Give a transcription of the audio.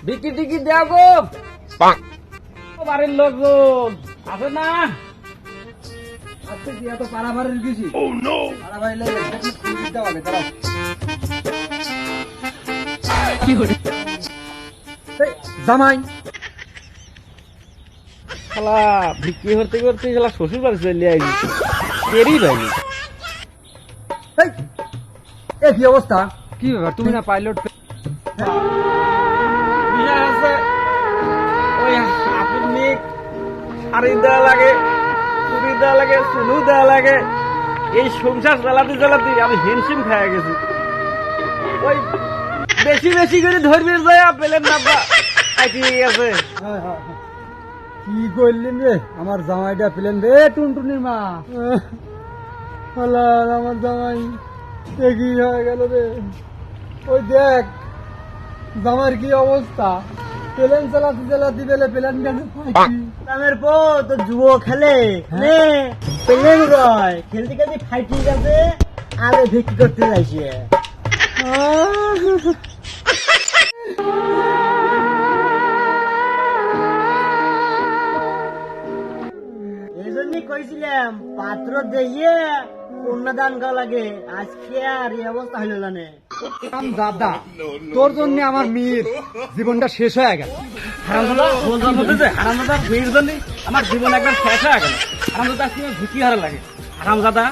বিকি টিকি দেও গো। বাড়ির লোকজন আছে না? আজকে কি এত পাড়াবাড়ির গেছি? পাড়াবাড়ি লাগে দিতে হবে তারা। কি করে জামাই শালা বিক্রি করতে করতে শালা শ্বশুর বাড়ি চলে আইনি, টেরই পাইনি। এই, এ কি অবস্থা? কি ব্যাপার, তুমি না পাইলট? বিষয় আছে ওই হাফিজ মিক শাড়ি দেওয়া লাগে, চুরি দেওয়া লাগে, চুনু দেওয়া লাগে। এই সংসার চালাতে চালাতে আমি হিমশিম খেয়ে গেছি। ওই বেশি বেশি করে ধরবে যায় পেলেন না ঠিক আছে। কি করলেন রে আমার জামাইটা পেলেন রে টুনটুনির মা? আমার জামাই কি হয়ে গেল রে? ওই দেখ জামাইয়ের কি অবস্থা, প্লেন চালাতে চালাতে বেলে প্লেন গেছে আমার পো তো জুয়ো খেলে নে প্লেন রয় খেলতে খেলতে ফাইটিং গেছে আরে ভিক্কি করতে যাইছে। এই জন্যই কইছিলাম পাত্র দিয়ে কন্যাদান করা লাগে। আজকে আর এই অবস্থা হইল জানে। দাদা তোর জন্য আমার মেয়ের জীবনটা শেষ হয়ে গেল। হারামদাদা মেয়ের জন্য আমার জীবন একবার শেষ হয়ে গেল। হারামদাদা আজকে ঝুঁকি হারা লাগে। হারামদাদা